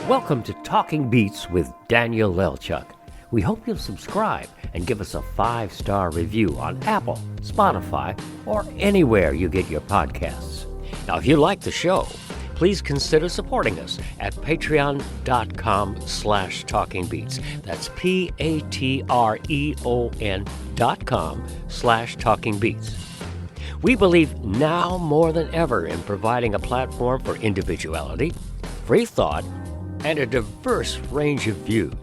Welcome to Talking Beats with Daniel Lelchuk. We hope you'll subscribe and give us a 5-star review on Apple, Spotify, or anywhere you get your podcasts. Now, if you like the show, please consider supporting us at patreon.com/talkingbeats. That's patreon.com/talkingbeats. We believe now more than ever in providing a platform for individuality, free thought, and a diverse range of views.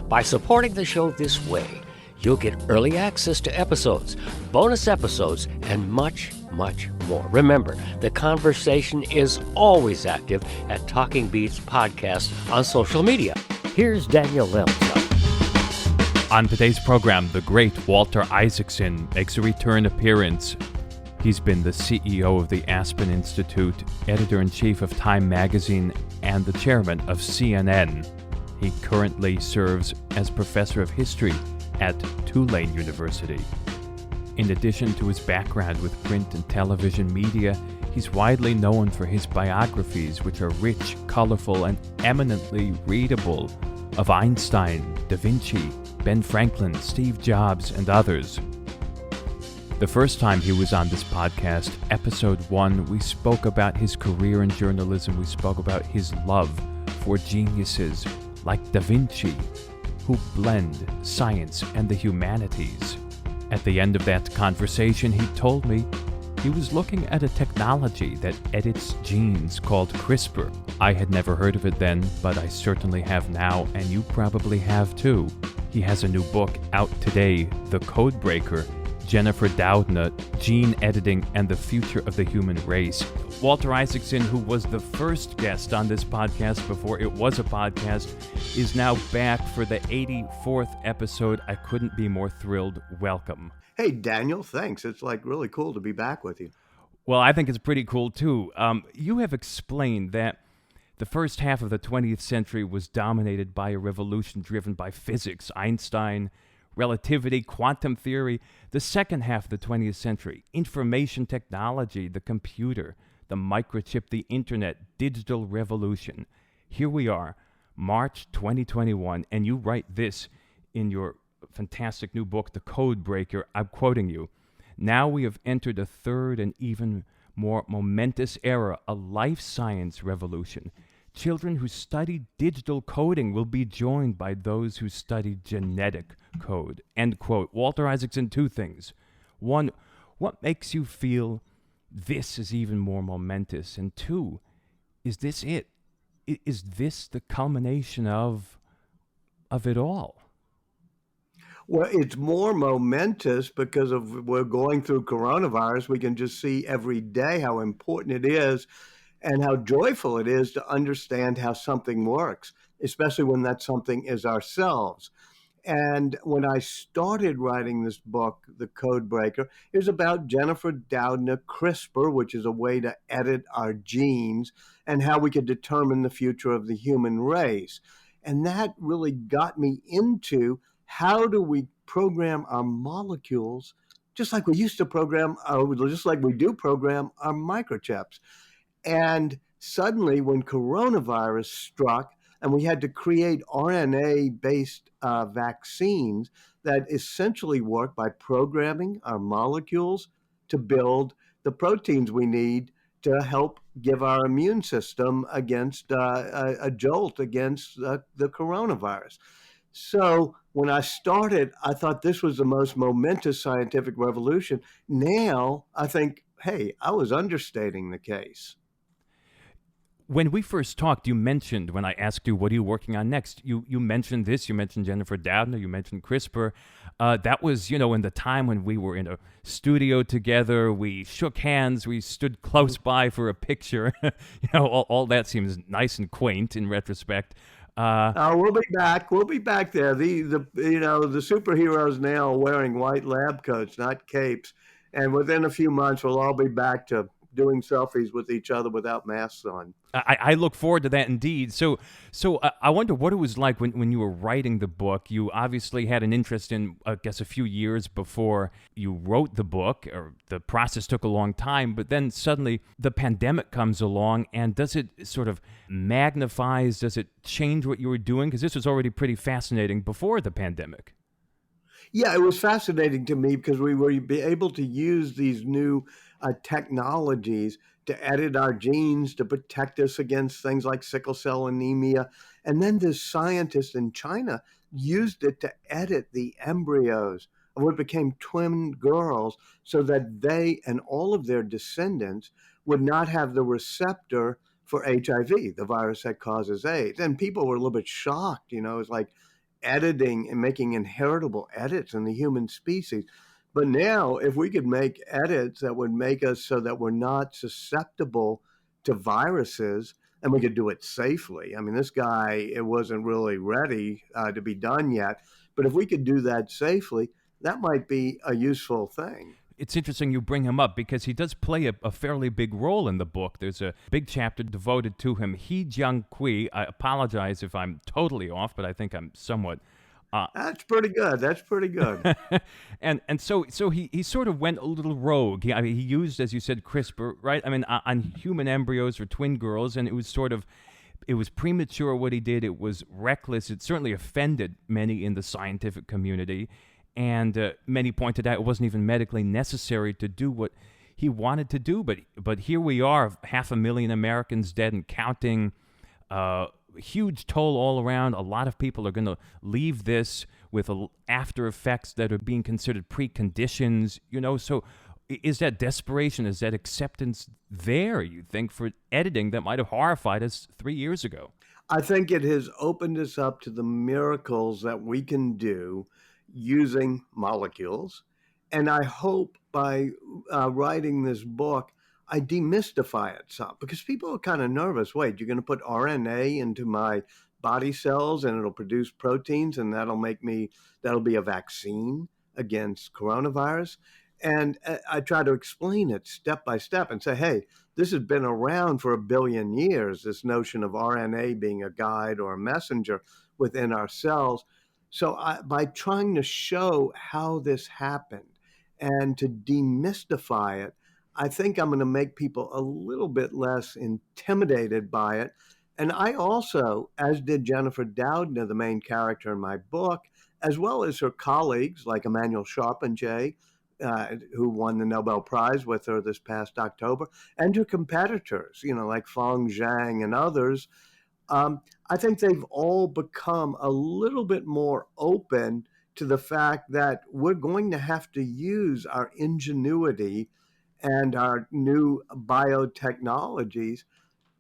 By supporting the show this way, you'll get early access to episodes, bonus episodes, and much, much more. Remember, the conversation is always active at Talking Beats Podcast on social media. Here's Daniel Lelchuk. On today's program, the great Walter Isaacson makes a return appearance. He's been the CEO of the Aspen Institute, editor-in-chief of Time magazine, and the chairman of CNN. He currently serves as professor of history at Tulane University. In addition to his background with print and television media, he's widely known for his biographies, which are rich, colorful, and eminently readable, of Einstein, Da Vinci, Ben Franklin, Steve Jobs, and others. The first time he was on this podcast, episode 1, we spoke about his career in journalism. We spoke about his love for geniuses like Da Vinci, who blend science and the humanities. At the end of that conversation, he told me he was looking at a technology that edits genes called CRISPR. I had never heard of it then, but I certainly have now, and you probably have too. He has a new book out today, The Codebreaker, Jennifer Doudna, Gene Editing and the Future of the Human Race. Walter Isaacson, who was the first guest on this podcast before it was a podcast, is now back for the 84th episode. I couldn't be more thrilled. Welcome. Hey, Daniel, thanks. It's really cool to be back with you. Well, I think it's pretty cool, too. You have explained that the first half of the 20th century was dominated by a revolution driven by physics, Einstein, relativity, quantum theory. The second half of the 20th century, information technology, the computer, the microchip, the internet, digital revolution. Here we are, March 2021, and you write this in your fantastic new book, The Codebreaker. I'm quoting you. Now we have entered a third and even more momentous era, a life science revolution. Children who study digital coding will be joined by those who study genetic code. End quote. Walter Isaacson, 2 things. 1, what makes you feel this is even more momentous? And 2, is this it? Is this the culmination of it all? Well, it's more momentous because we're going through coronavirus. We can just see every day how important it is and how joyful it is to understand how something works, especially when that something is ourselves. And when I started writing this book, The Codebreaker, it was about Jennifer Doudna CRISPR, which is a way to edit our genes, and how we could determine the future of the human race. And that really got me into how do we program our molecules just like we used to program, just like we do program our microchips. And suddenly, when coronavirus struck and we had to create RNA-based vaccines that essentially work by programming our molecules to build the proteins we need to help give our immune system against a jolt against the coronavirus. So when I started, I thought this was the most momentous scientific revolution. Now I think, hey, I was understating the case. When we first talked, you mentioned, when I asked you, what are you working on next? You mentioned this, you mentioned Jennifer Doudna, you mentioned CRISPR. That was, in the time when we were in a studio together, we shook hands, we stood close by for a picture. All that seems nice and quaint in retrospect. We'll be back. We'll be back there. The superheroes now are wearing white lab coats, not capes. And within a few months, we'll all be back to doing selfies with each other without masks on. I look forward to that indeed. So I wonder what it was like when you were writing the book. You obviously had an interest in, I guess, a few years before you wrote the book, or the process took a long time, but then suddenly the pandemic comes along, and does it sort of magnifies, does it change what you were doing? Because this was already pretty fascinating before the pandemic. Yeah, it was fascinating to me because we were able to use these new technologies to edit our genes to protect us against things like sickle cell anemia. And then this scientist in China used it to edit the embryos of what became twin girls so that they and all of their descendants would not have the receptor for HIV, the virus that causes AIDS. And people were a little bit shocked, it's like editing and making inheritable edits in the human species. But now, if we could make edits that would make us so that we're not susceptible to viruses, and we could do it safely. I mean, this guy, it wasn't really ready to be done yet. But if we could do that safely, that might be a useful thing. It's interesting you bring him up because he does play a fairly big role in the book. There's a big chapter devoted to him. He Jiankui. I apologize if I'm totally off, but I think I'm somewhat. That's pretty good. That's pretty good. and so he sort of went a little rogue. He used, as you said, CRISPR, right? I mean, on human embryos or twin girls, and it was premature what he did. It was reckless. It certainly offended many in the scientific community. And many pointed out it wasn't even medically necessary to do what he wanted to do. But here we are, 500,000 Americans dead and counting, huge toll all around. A lot of people are going to leave this with after effects that are being considered preconditions. So is that desperation, is that acceptance there, you think, for editing that might have horrified us 3 years ago? I think it has opened us up to the miracles that we can do using molecules. And I hope by writing this book, I demystify it some, because people are kind of nervous. Wait, you're going to put RNA into my body cells and it'll produce proteins and that'll be a vaccine against coronavirus. And I try to explain it step by step and say, hey, this has been around for 1 billion years, this notion of RNA being a guide or a messenger within our cells. So by trying to show how this happened and to demystify it, I think I'm going to make people a little bit less intimidated by it. And I also, as did Jennifer Doudna, the main character in my book, as well as her colleagues like Emmanuel Charpentier, who won the Nobel Prize with her this past October, and her competitors, like Feng Zhang and others, I think they've all become a little bit more open to the fact that we're going to have to use our ingenuity and our new biotechnologies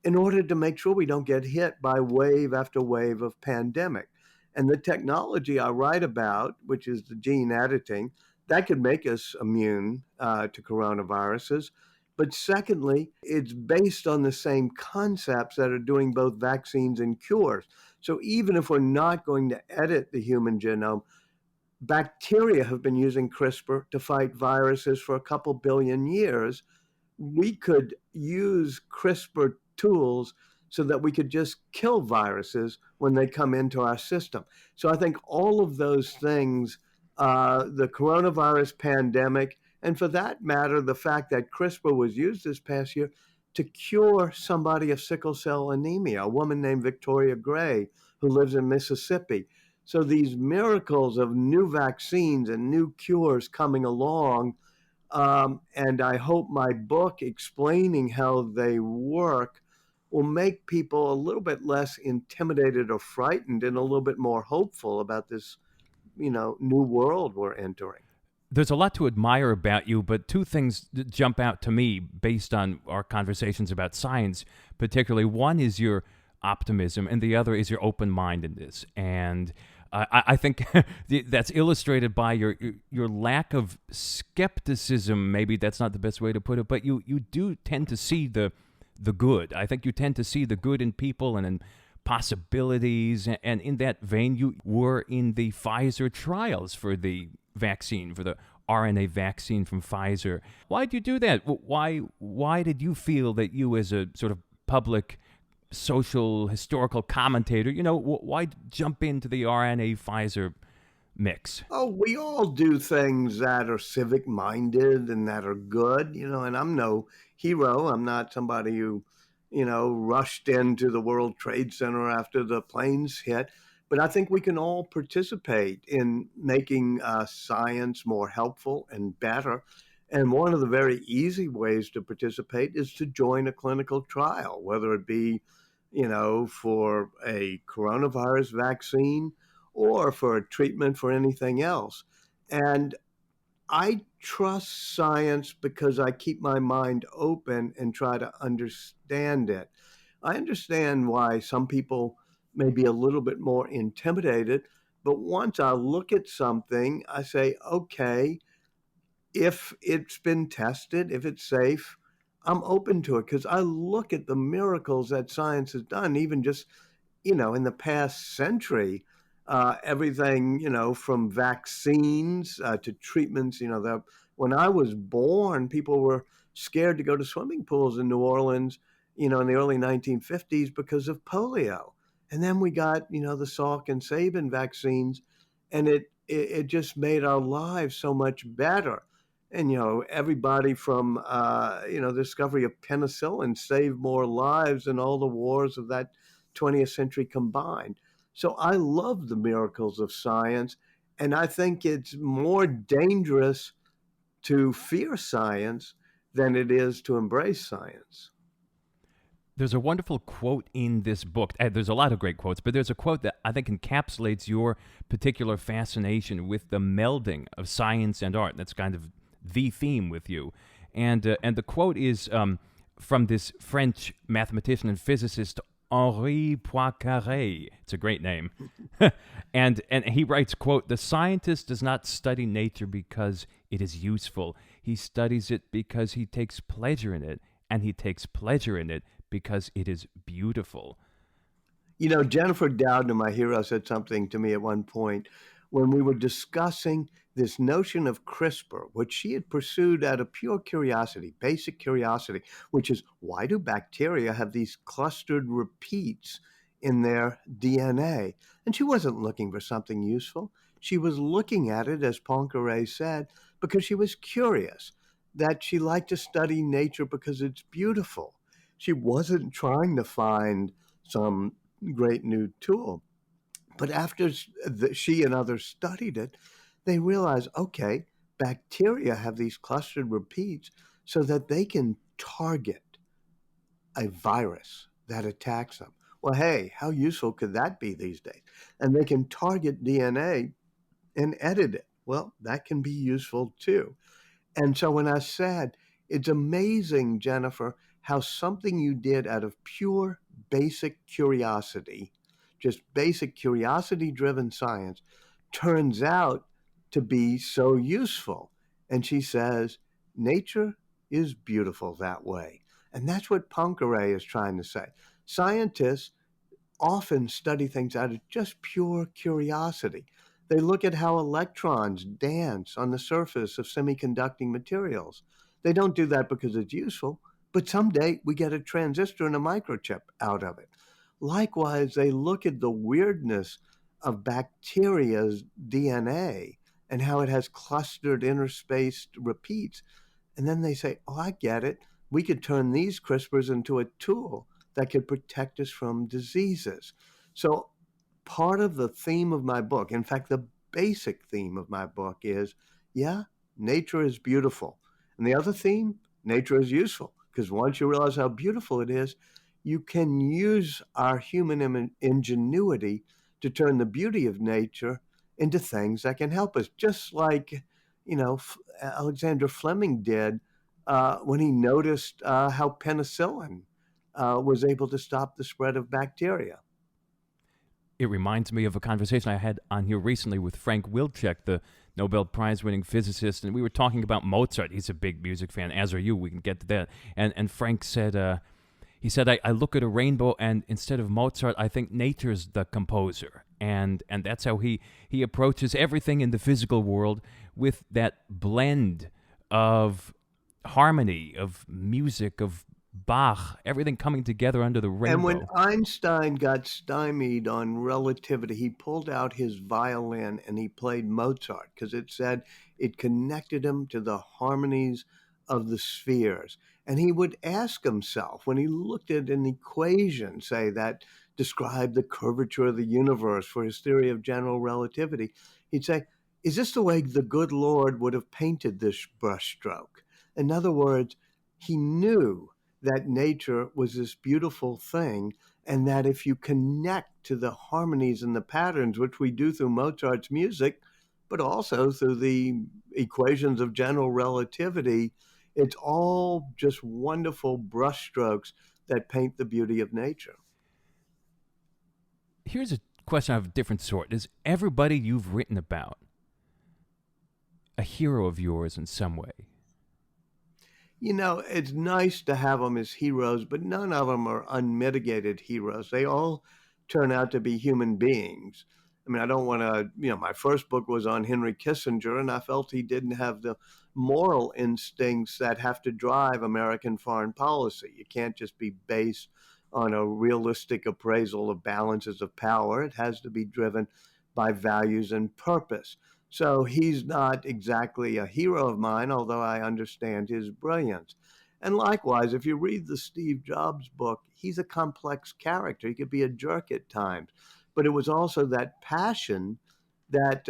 in order to make sure we don't get hit by wave after wave of pandemic. And the technology I write about, which is the gene editing, that could make us immune to coronaviruses. But secondly, it's based on the same concepts that are doing both vaccines and cures. So even if we're not going to edit the human genome, bacteria have been using CRISPR to fight viruses for a couple billion years. We could use CRISPR tools so that we could just kill viruses when they come into our system. So I think all of those things, the coronavirus pandemic, and for that matter, the fact that CRISPR was used this past year to cure somebody of sickle cell anemia, a woman named Victoria Gray, who lives in Mississippi. So these miracles of new vaccines and new cures coming along, and I hope my book explaining how they work will make people a little bit less intimidated or frightened and a little bit more hopeful about this, new world we're entering. There's a lot to admire about you, but two things jump out to me based on our conversations about science, particularly. One is your optimism, and the other is your open-mindedness. And I think that's illustrated by your lack of skepticism. Maybe that's not the best way to put it, but you do tend to see the good. I think you tend to see the good in people and in possibilities. And in that vein, you were in the Pfizer trials for the vaccine, for the RNA vaccine from Pfizer. Why did you do that? Why did you feel that you, as a sort of public social historical commentator, why jump into the RNA Pfizer mix? Oh, we all do things that are civic minded and that are good, and I'm no hero. I'm not somebody who, rushed into the World Trade Center after the planes hit. But I think we can all participate in making science more helpful and better. And one of the very easy ways to participate is to join a clinical trial, whether it be, for a coronavirus vaccine or for a treatment for anything else. And I trust science because I keep my mind open and try to understand it. I understand why some people may be a little bit more intimidated, but once I look at something, I say, okay, if it's been tested, if it's safe, I'm open to it because I look at the miracles that science has done, even just in the past century, everything, from vaccines to treatments, when I was born, people were scared to go to swimming pools in New Orleans, in the early 1950s because of polio. And then we got, the Salk and Sabin vaccines, and it just made our lives so much better. And, everybody from, the discovery of penicillin saved more lives than all the wars of that 20th century combined. So I love the miracles of science, and I think it's more dangerous to fear science than it is to embrace science. There's a wonderful quote in this book. There's a lot of great quotes, but there's a quote that I think encapsulates your particular fascination with the melding of science and art. That's kind of the theme with you. And the quote is from this French mathematician and physicist, Henri Poincaré. It's a great name. and he writes, quote, "The scientist does not study nature because it is useful. He studies it because he takes pleasure in it, and he takes pleasure in it because it is beautiful." Jennifer Doudna, my hero, said something to me at one point when we were discussing this notion of CRISPR, which she had pursued out of pure curiosity, basic curiosity, which is, why do bacteria have these clustered repeats in their DNA? And she wasn't looking for something useful. She was looking at it, as Poincaré said, because she was curious, that she liked to study nature because it's beautiful. She wasn't trying to find some great new tool. But after she and others studied it, they realized, okay, bacteria have these clustered repeats so that they can target a virus that attacks them. Well, hey, how useful could that be these days? And they can target DNA and edit it. Well, that can be useful too. And so when I said, it's amazing, Jennifer, how something you did out of pure basic curiosity, just basic curiosity-driven science, turns out to be so useful. And she says, nature is beautiful that way. And that's what Poincaré is trying to say. Scientists often study things out of just pure curiosity. They look at how electrons dance on the surface of semiconducting materials. They don't do that because it's useful, but someday we get a transistor and a microchip out of it. Likewise, they look at the weirdness of bacteria's DNA and how it has clustered interspaced repeats. And then they say, oh, I get it. We could turn these CRISPRs into a tool that could protect us from diseases. So part of the theme of my book, in fact, the basic theme of my book is, yeah, nature is beautiful. And the other theme, nature is useful. Because once you realize how beautiful it is, you can use our human ingenuity to turn the beauty of nature into things that can help us, just like, Alexander Fleming did when he noticed how penicillin was able to stop the spread of bacteria. It reminds me of a conversation I had on here recently with Frank Wilczek, the Nobel Prize-winning physicist, and we were talking about Mozart. He's a big music fan, as are you. We can get to that. And Frank said, I look at a rainbow, and instead of Mozart, I think nature's the composer. And that's how he approaches everything in the physical world with that blend of harmony, of music, of Bach, everything coming together under the And when rainbow. Einstein got stymied on relativity, he pulled out his violin and he played Mozart because it said it connected him to the harmonies of the spheres. And he would ask himself when he looked at an equation, say, that described the curvature of the universe for his theory of general relativity, he'd say, is this the way the good Lord would have painted this brushstroke? In other words, he knew that nature was this beautiful thing, and that if you connect to the harmonies and the patterns, which we do through Mozart's music, but also through the equations of general relativity, it's all just wonderful brushstrokes that paint the beauty of nature. Here's a question of a different sort. Is everybody you've written about a hero of yours in some way? You know, it's nice to have them as heroes, but none of them are unmitigated heroes. They all turn out to be human beings. I mean, I don't want to, my first book was on Henry Kissinger, and I felt he didn't have the moral instincts that have to drive American foreign policy. You can't just be based on a realistic appraisal of balances of power. It has to be driven by values and purpose. So he's not exactly a hero of mine, although I understand his brilliance. And likewise, if you read the Steve Jobs book, he's a complex character. He could be a jerk at times. But it was also that passion that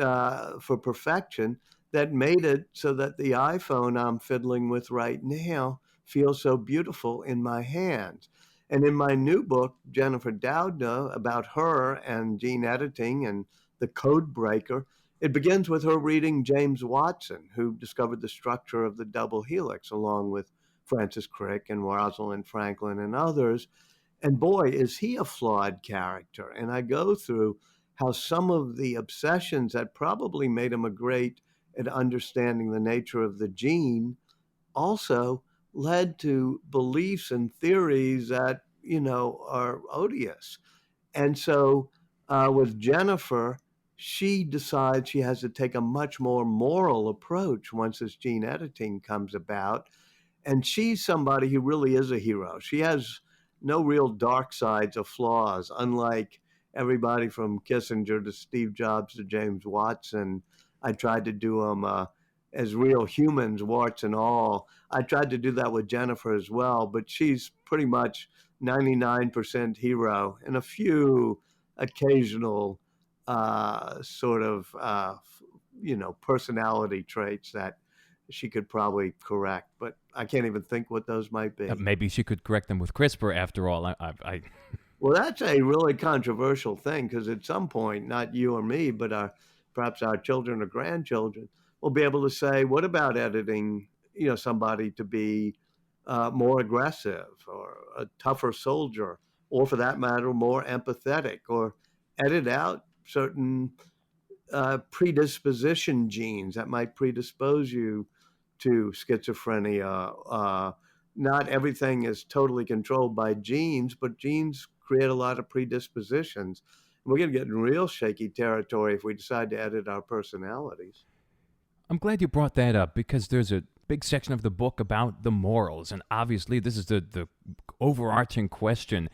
for perfection that made it so that the iPhone I'm fiddling with right now feels so beautiful in my hands. And in my new book, Jennifer Doudna, about her and gene editing and the code breaker, it begins with her reading James Watson, who discovered the structure of the double helix, along with Francis Crick and Rosalind Franklin and others. And boy, is he a flawed character. And I go through how some of the obsessions that probably made him a great at understanding the nature of the gene also led to beliefs and theories that, are odious. And so with Jennifer, she decides she has to take a much more moral approach once this gene editing comes about. And she's somebody who really is a hero. She has no real dark sides or flaws, unlike everybody from Kissinger to Steve Jobs to James Watson. I tried to do them as real humans, warts and all. I tried to do that with Jennifer as well, but she's pretty much 99% hero and a few occasional personality traits that she could probably correct, but I can't even think what those might be. Maybe she could correct them with CRISPR after all. Well, that's a really controversial thing because at some point, not you or me, but perhaps our children or grandchildren will be able to say, what about editing, somebody to be more aggressive or a tougher soldier, or for that matter, more empathetic, or edit out certain predisposition genes that might predispose you to schizophrenia. Not everything is totally controlled by genes, but genes create a lot of predispositions. We're going to get in real shaky territory if we decide to edit our personalities. I'm glad you brought that up because there's a big section of the book about the morals, and obviously this is the overarching question.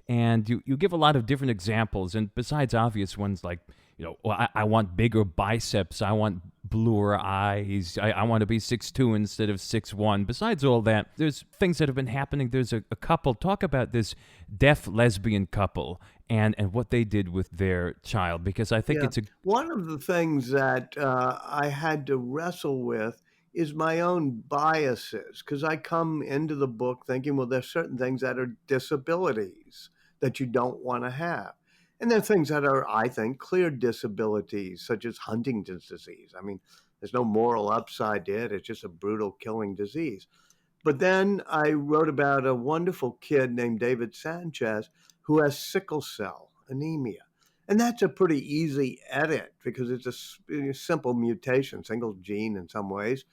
And you give a lot of different examples, and besides obvious ones like, I want bigger biceps, I want bluer eyes, I want to be 6'2" instead of 6'1". Besides all that, there's things that have been happening. There's a couple, talk about this deaf lesbian couple and what they did with their child, because I think it's one of the things that I had to wrestle with is my own biases, because I come into the book thinking, well, there's certain things that are disabilities that you don't want to have. And there are things that are, I think, clear disabilities, such as Huntington's disease. I mean, there's no moral upside to it. It's just a brutal killing disease. But then I wrote about a wonderful kid named David Sanchez who has sickle cell anemia. And that's a pretty easy edit because it's a simple mutation, single gene in some ways.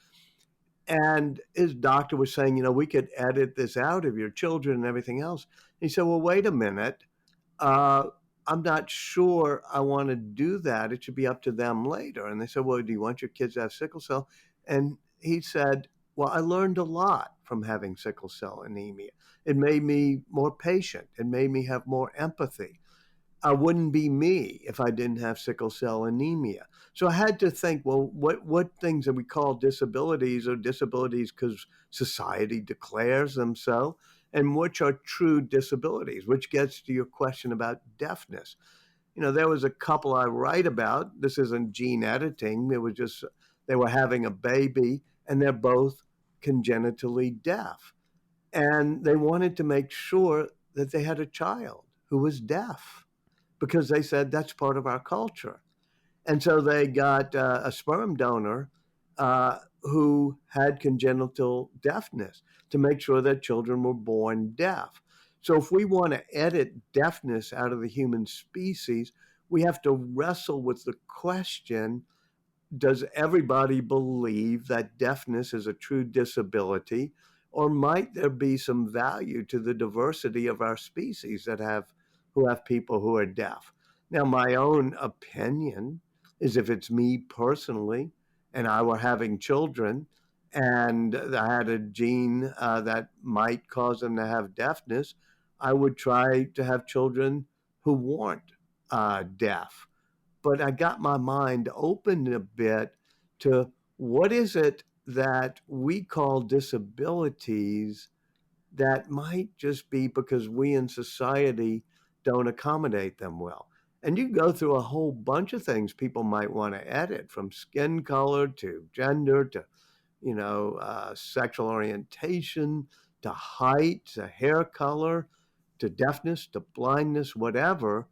And his doctor was saying, we could edit this out of your children and everything else. He said, well, wait a minute. I'm not sure I want to do that. It should be up to them later. And they said, well, do you want your kids to have sickle cell? And he said, well, I learned a lot from having sickle cell anemia. It made me more patient. It made me have more empathy. I wouldn't be me if I didn't have sickle cell anemia. So I had to think, well, what things that we call disabilities are disabilities because society declares them so, and which are true disabilities, which gets to your question about deafness. There was a couple I write about. This isn't gene editing. It was just they were having a baby and they're both congenitally deaf. And they wanted to make sure that they had a child who was deaf because they said that's part of our culture. And so they got a sperm donor who had congenital deafness to make sure that children were born deaf. So if we want to edit deafness out of the human species, we have to wrestle with the question, does everybody believe that deafness is a true disability, or might there be some value to the diversity of our species who have people who are deaf? Now, my own opinion is if it's me personally and I were having children and I had a gene that might cause them to have deafness, I would try to have children who weren't deaf. But I got my mind opened a bit to what is it that we call disabilities that might just be because we in society don't accommodate them well. And you go through a whole bunch of things people might want to edit, from skin color to gender to, sexual orientation to height to hair color to deafness to blindness, whatever.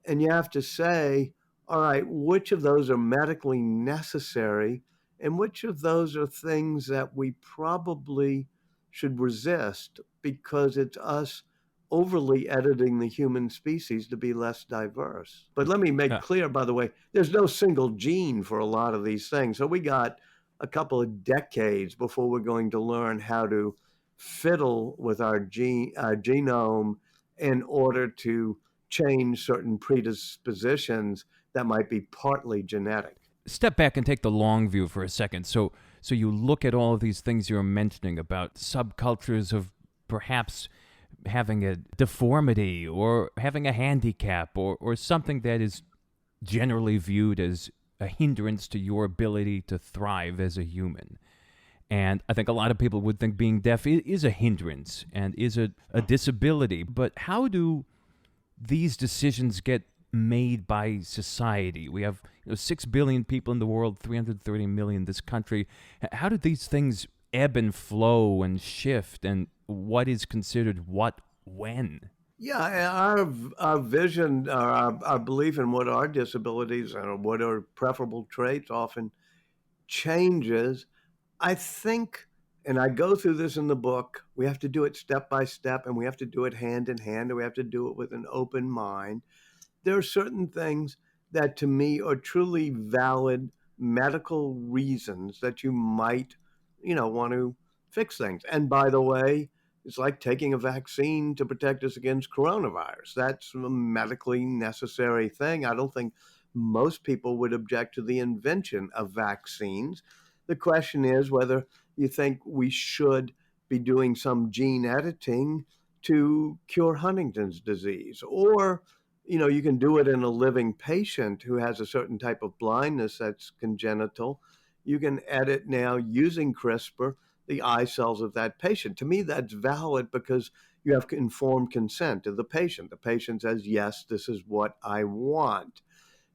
And you have to say, all right, which of those are medically necessary and which of those are things that we probably should resist because it's us overly editing the human species to be less diverse. But let me make Yeah. clear, by the way, there's no single gene for a lot of these things. So we got a couple of decades before we're going to learn how to fiddle with our genome in order to change certain predispositions that might be partly genetic. Step back and take the long view for a second. So you look at all of these things you're mentioning about subcultures of perhaps having a deformity or having a handicap or something that is generally viewed as a hindrance to your ability to thrive as a human. And I think a lot of people would think being deaf is a hindrance and is a disability. But how do these decisions get made by society? We have 6 billion people in the world, 330 million in this country. How do these things ebb and flow and shift, and what is considered what when? Yeah, our vision, our belief in what are disabilities and what are preferable traits often changes. I think, and I go through this in the book, we have to do it step by step and we have to do it hand in hand and we have to do it with an open mind. There are certain things that to me are truly valid medical reasons that you might, want to fix things. And by the way, it's like taking a vaccine to protect us against coronavirus. That's a medically necessary thing. I don't think most people would object to the invention of vaccines. The question is whether you think we should be doing some gene editing to cure Huntington's disease, or you can do it in a living patient who has a certain type of blindness that's congenital. You can edit now using CRISPR the eye cells of that patient. To me, that's valid because you have informed consent of the patient. The patient says, yes, this is what I want.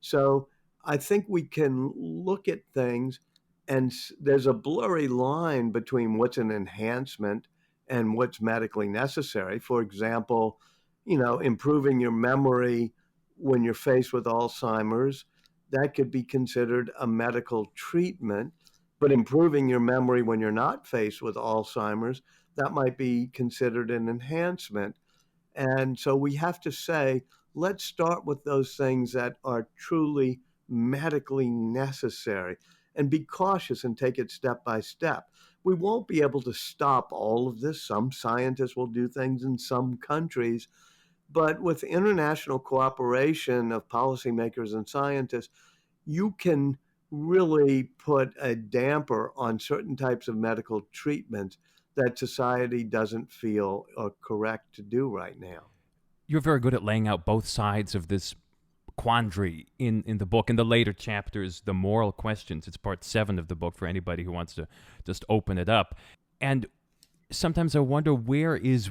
So I think we can look at things, and there's a blurry line between what's an enhancement and what's medically necessary. For example, improving your memory when you're faced with Alzheimer's, that could be considered a medical treatment. But improving your memory when you're not faced with Alzheimer's, that might be considered an enhancement. And so we have to say, let's start with those things that are truly medically necessary and be cautious and take it step by step. We won't be able to stop all of this. Some scientists will do things in some countries, But with international cooperation of policymakers and scientists, you can really put a damper on certain types of medical treatments that society doesn't feel are correct to do right now. You're very good at laying out both sides of this quandary in the book. In the later chapters, the moral questions, it's part 7 of the book for anybody who wants to just open it up. And sometimes I wonder, where is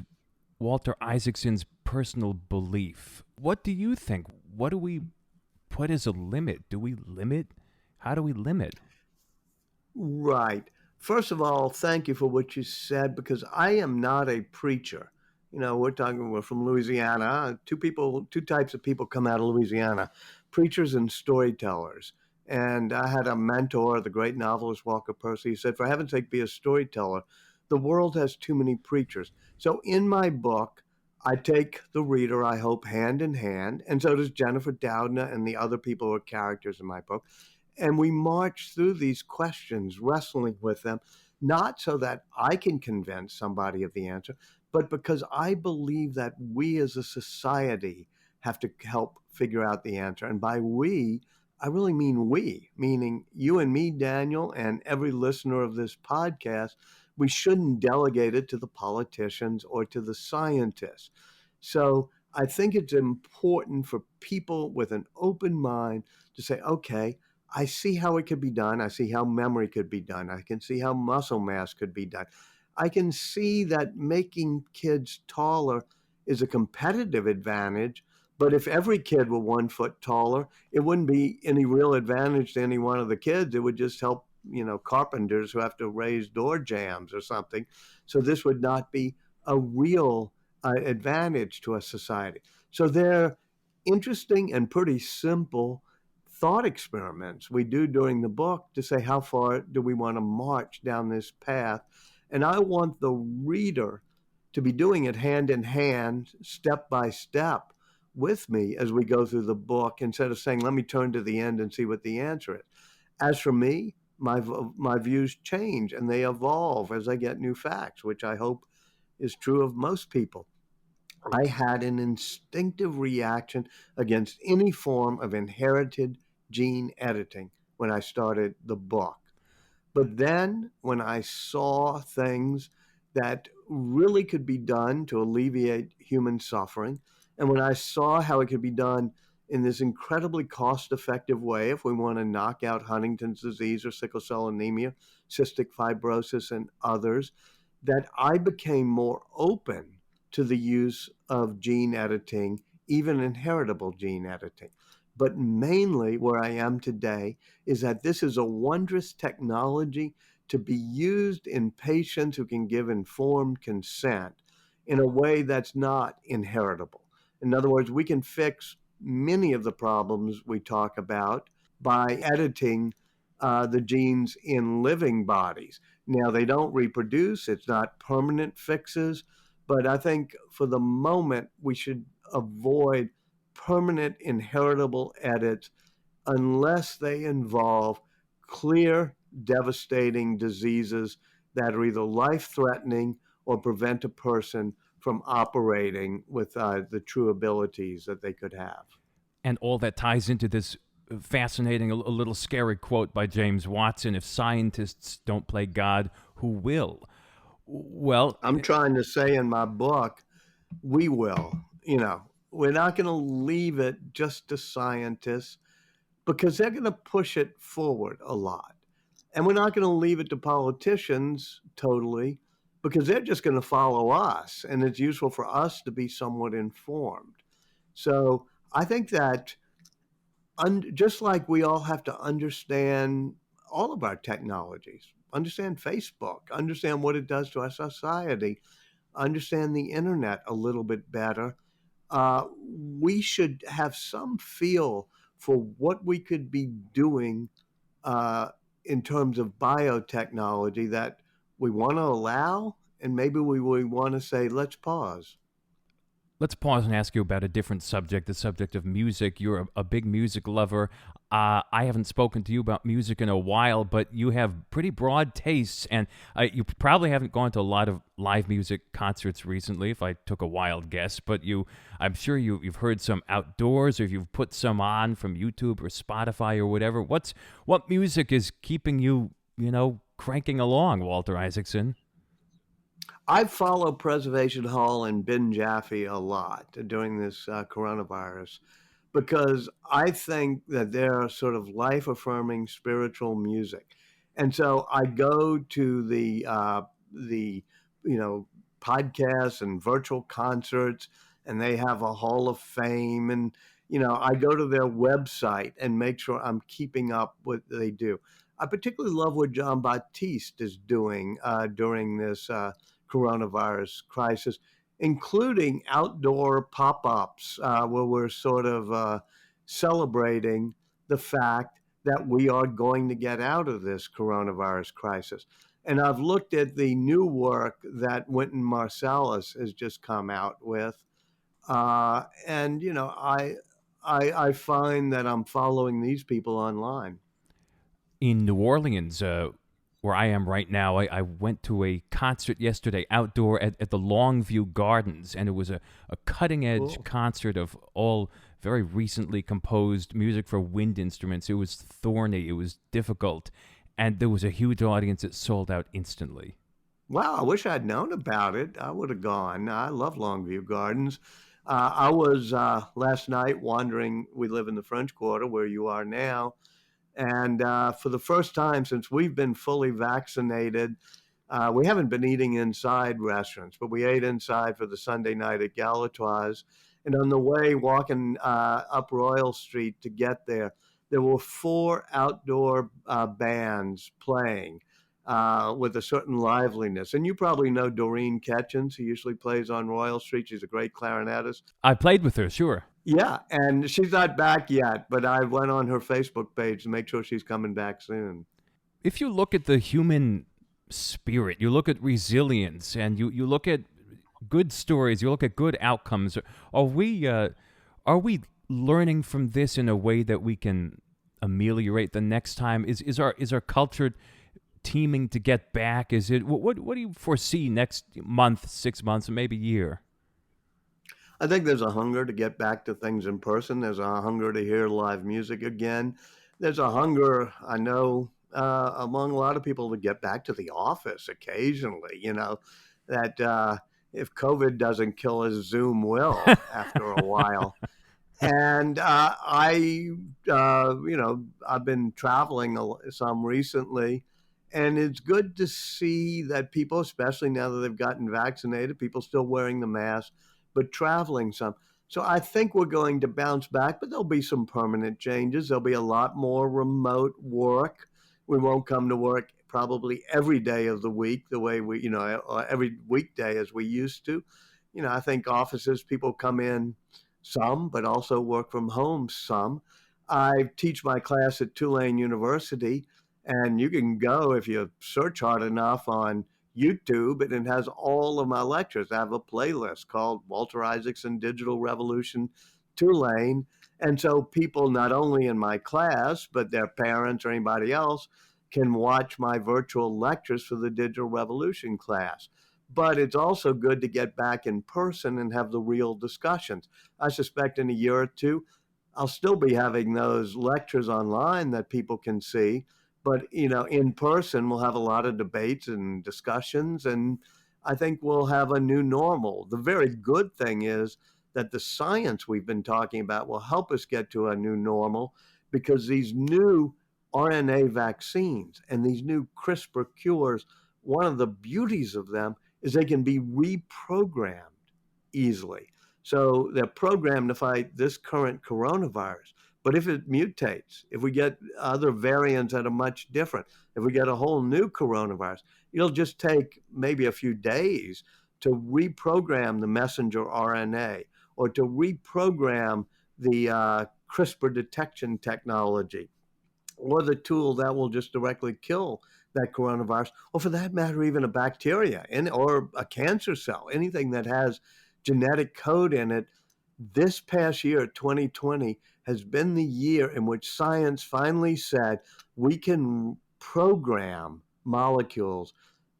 Walter Isaacson's personal belief? What do you think? What do we put as a limit? Do we limit? How do we limit? Right. First of all, thank you for what you said, because I am not a preacher. We're from Louisiana. Two types of people come out of Louisiana: preachers and storytellers. And I had a mentor, the great novelist Walker Percy, who said, for heaven's sake, be a storyteller. The world has too many preachers. So in my book, I take the reader, I hope, hand in hand, and so does Jennifer Doudna and the other people who are characters in my book. And we march through these questions, wrestling with them, not so that I can convince somebody of the answer, but because I believe that we as a society have to help figure out the answer. And by we, I really mean we, meaning you and me, Daniel, and every listener of this podcast. We shouldn't delegate it to the politicians or to the scientists. So I think it's important for people with an open mind to say, okay, I see how it could be done. I see how memory could be done. I can see how muscle mass could be done. I can see that making kids taller is a competitive advantage. But if every kid were 1 foot taller, it wouldn't be any real advantage to any one of the kids. It would just help, carpenters who have to raise door jambs or something. So this would not be a real advantage to a society. So they're interesting and pretty simple thought experiments we do during the book to say, how far do we want to march down this path? And I want the reader to be doing it hand in hand, step by step with me as we go through the book, instead of saying, let me turn to the end and see what the answer is. As for me, my views change and they evolve as I get new facts, which I hope is true of most people. I had an instinctive reaction against any form of inherited gene editing when I started the book. But then when I saw things that really could be done to alleviate human suffering, and when I saw how it could be done in this incredibly cost-effective way, if we want to knock out Huntington's disease or sickle cell anemia, cystic fibrosis, and others, that I became more open to the use of gene editing, even inheritable gene editing. But mainly where I am today is that this is a wondrous technology to be used in patients who can give informed consent in a way that's not inheritable. In other words, we can fix many of the problems we talk about by editing the genes in living bodies. Now, they don't reproduce, it's not permanent fixes, but I think for the moment, we should avoid permanent inheritable edits unless they involve clear, devastating diseases that are either life-threatening or prevent a person from operating with the true abilities that they could have. And all that ties into this fascinating, a little scary quote by James Watson: if scientists don't play God, who will? Well, I'm trying to say in my book, we will. We're not going to leave it just to scientists because they're going to push it forward a lot. And we're not going to leave it to politicians totally because they're just going to follow us. And it's useful for us to be somewhat informed. So I think that just like we all have to understand all of our technologies, understand Facebook, understand what it does to our society, understand the internet a little bit better, we should have some feel for what we could be doing in terms of biotechnology that we want to allow, and maybe we want to say, let's pause. Let's pause and ask you about a different subject, the subject of music. You're a big music lover. I haven't spoken to you about music in a while, but you have pretty broad tastes, and you probably haven't gone to a lot of live music concerts recently, if I took a wild guess. But I'm sure you've heard some outdoors, or you've put some on from YouTube or Spotify or whatever. What music is keeping you, cranking along, Walter Isaacson? I follow Preservation Hall and Ben Jaffe a lot during this coronavirus because I think that they're sort of life affirming spiritual music. And so I go to the you know podcasts and virtual concerts, and they have a hall of fame, and I go to their website and make sure I'm keeping up what they do. I particularly love what John Baptiste is doing during this coronavirus crisis, including outdoor pop ups where we're sort of celebrating the fact that we are going to get out of this coronavirus crisis. And I've looked at the new work that Wynton Marsalis has just come out with. And, I find that I'm following these people online. In New Orleans, where I am right now, I went to a concert yesterday outdoor at the Longview Gardens, and it was a cutting edge Cool. concert of all very recently composed music for wind instruments. It was thorny, it was difficult, and there was a huge audience that sold out instantly. Wow, I wish I'd known about it. I would have gone. I love Longview Gardens. I was last night wandering. We live in the French Quarter where you are now. And for the first time since we've been fully vaccinated, we haven't been eating inside restaurants, but we ate inside for the Sunday night at Galatoire's. And on the way walking up Royal Street to get there, there were four outdoor bands playing with a certain liveliness. And you probably know Doreen Ketchens, who usually plays on Royal Street. She's a great clarinetist. I played with her, sure. Yeah, and she's not back yet, but I went on her Facebook page to make sure she's coming back soon. If you look at the human spirit, you look at resilience, and you look at good stories, you look at good outcomes, are we learning from this in a way that we can ameliorate the next time? Is our culture teaming to get back? Is it what do you foresee next month, 6 months, and maybe year? I think there's a hunger to get back to things in person. There's a hunger to hear live music again. There's a hunger, I know, among a lot of people to get back to the office occasionally, that if COVID doesn't kill us, Zoom will after a while. And I've been traveling some recently, and it's good to see that people, especially now that they've gotten vaccinated, people still wearing the mask, but traveling some. So I think we're going to bounce back, but there'll be some permanent changes. There'll be a lot more remote work. We won't come to work probably every day of the week the way every weekday as we used to. I think offices, people come in some, but also work from home some. I teach my class at Tulane University, and you can go if you search hard enough on YouTube, and it has all of my lectures. I have a playlist called Walter Isaacson Digital Revolution Tulane. And so people not only in my class, but their parents or anybody else can watch my virtual lectures for the Digital Revolution class. But it's also good to get back in person and have the real discussions. I suspect in a year or two, I'll still be having those lectures online that people can see. But, in person, we'll have a lot of debates and discussions, and I think we'll have a new normal. The very good thing is that the science we've been talking about will help us get to a new normal because these new RNA vaccines and these new CRISPR cures, one of the beauties of them is they can be reprogrammed easily. So they're programmed to fight this current coronavirus. But if it mutates, if we get other variants that are much different, if we get a whole new coronavirus, it'll just take maybe a few days to reprogram the messenger RNA or to reprogram the CRISPR detection technology or the tool that will just directly kill that coronavirus, or for that matter, even a bacteria or a cancer cell, anything that has genetic code in it. This past year, 2020, has been the year in which science finally said we can program molecules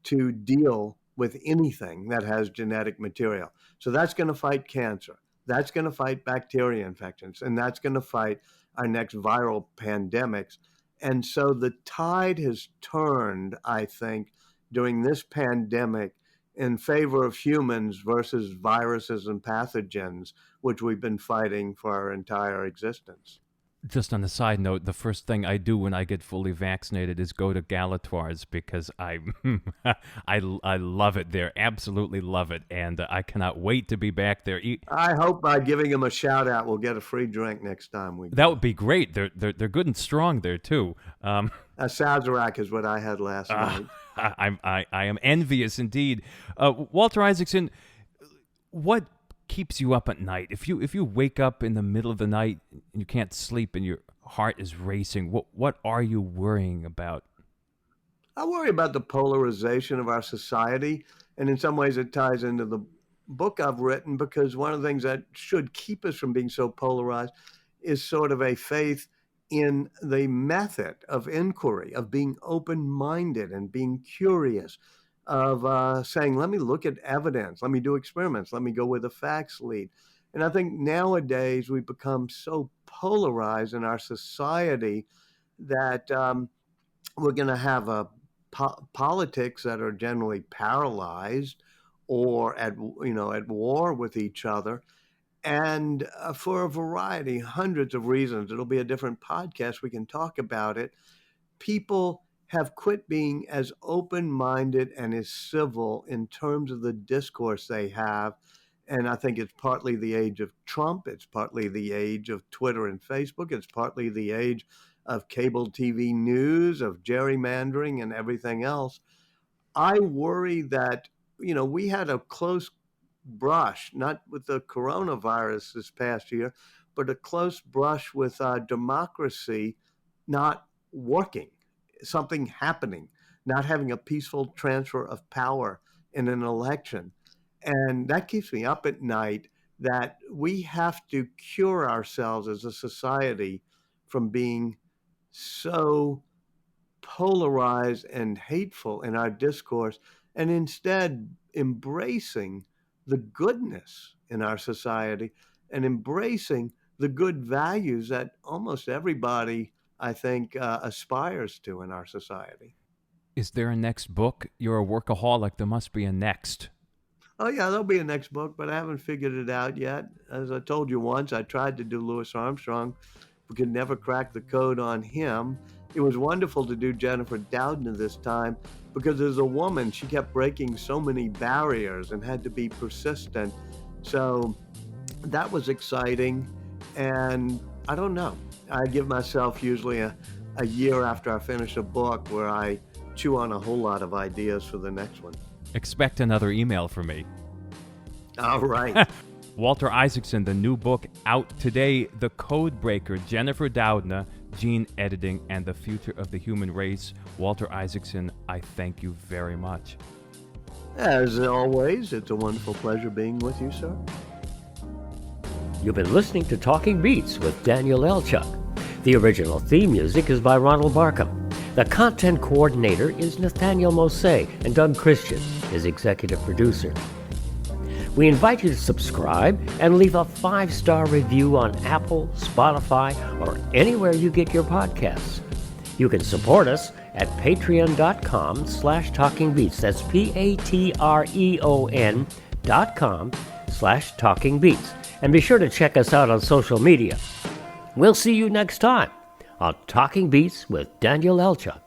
to deal with anything that has genetic material. So that's going to fight cancer. That's going to fight bacteria infections, and that's going to fight our next viral pandemics. And so the tide has turned, I think, during this pandemic in favor of humans versus viruses and pathogens, which we've been fighting for our entire existence. Just on a side note, the first thing I do when I get fully vaccinated is go to Galatoire's because I love it there, absolutely love it, and I cannot wait to be back there. I hope by giving them a shout out, we'll get a free drink next time we go. That would be great. They're good and strong there too. A Sazerac is what I had last night. I am envious indeed. Walter Isaacson, what keeps you up at night? If you wake up in the middle of the night and you can't sleep and your heart is racing, what are you worrying about? I worry about the polarization of our society, and in some ways it ties into the book I've written, because one of the things that should keep us from being so polarized is sort of a faith in the method of inquiry, of being open-minded and being curious, of saying, let me look at evidence, let me do experiments, let me go where the facts lead. And I think nowadays we've become so polarized in our society that we're going to have politics that are generally paralyzed or at war with each other. And for a variety, hundreds of reasons, it'll be a different podcast, we can talk about it. People have quit being as open-minded and as civil in terms of the discourse they have. And I think it's partly the age of Trump. It's partly the age of Twitter and Facebook. It's partly the age of cable TV news, of gerrymandering and everything else. I worry that, we had a close brush, not with the coronavirus this past year, but a close brush with democracy not working, something happening, not having a peaceful transfer of power in an election. And that keeps me up at night, that we have to cure ourselves as a society from being so polarized and hateful in our discourse, and instead embracing the goodness in our society and embracing the good values that almost everybody, I think, aspires to in our society. Is there a next book? You're a workaholic. There must be a next. Oh, yeah, there'll be a next book, but I haven't figured it out yet. As I told you once, I tried to do Louis Armstrong. We could never crack the code on him. It was wonderful to do Jennifer Doudna this time, because as a woman, she kept breaking so many barriers and had to be persistent. So that was exciting. And I don't know. I give myself usually a year after I finish a book where I chew on a whole lot of ideas for the next one. Expect another email from me. All right. Walter Isaacson, the new book out today, The Code Breaker, Jennifer Doudna, Gene Editing, and the Future of the Human Race. Walter Isaacson, I thank you very much. As always, it's a wonderful pleasure being with you, sir. You've been listening to Talking Beats with Daniel Elchuk. The original theme music is by Ronald Markham. The content coordinator is Nathaniel Mose, and Doug Christian is executive producer. We invite you to subscribe and leave a 5-star review on Apple, Spotify, or anywhere you get your podcasts. You can support us at patreon.com/talkingbeats. That's patreon.com/talkingbeats. And be sure to check us out on social media. We'll see you next time on Talking Beats with Daniel Elchuk.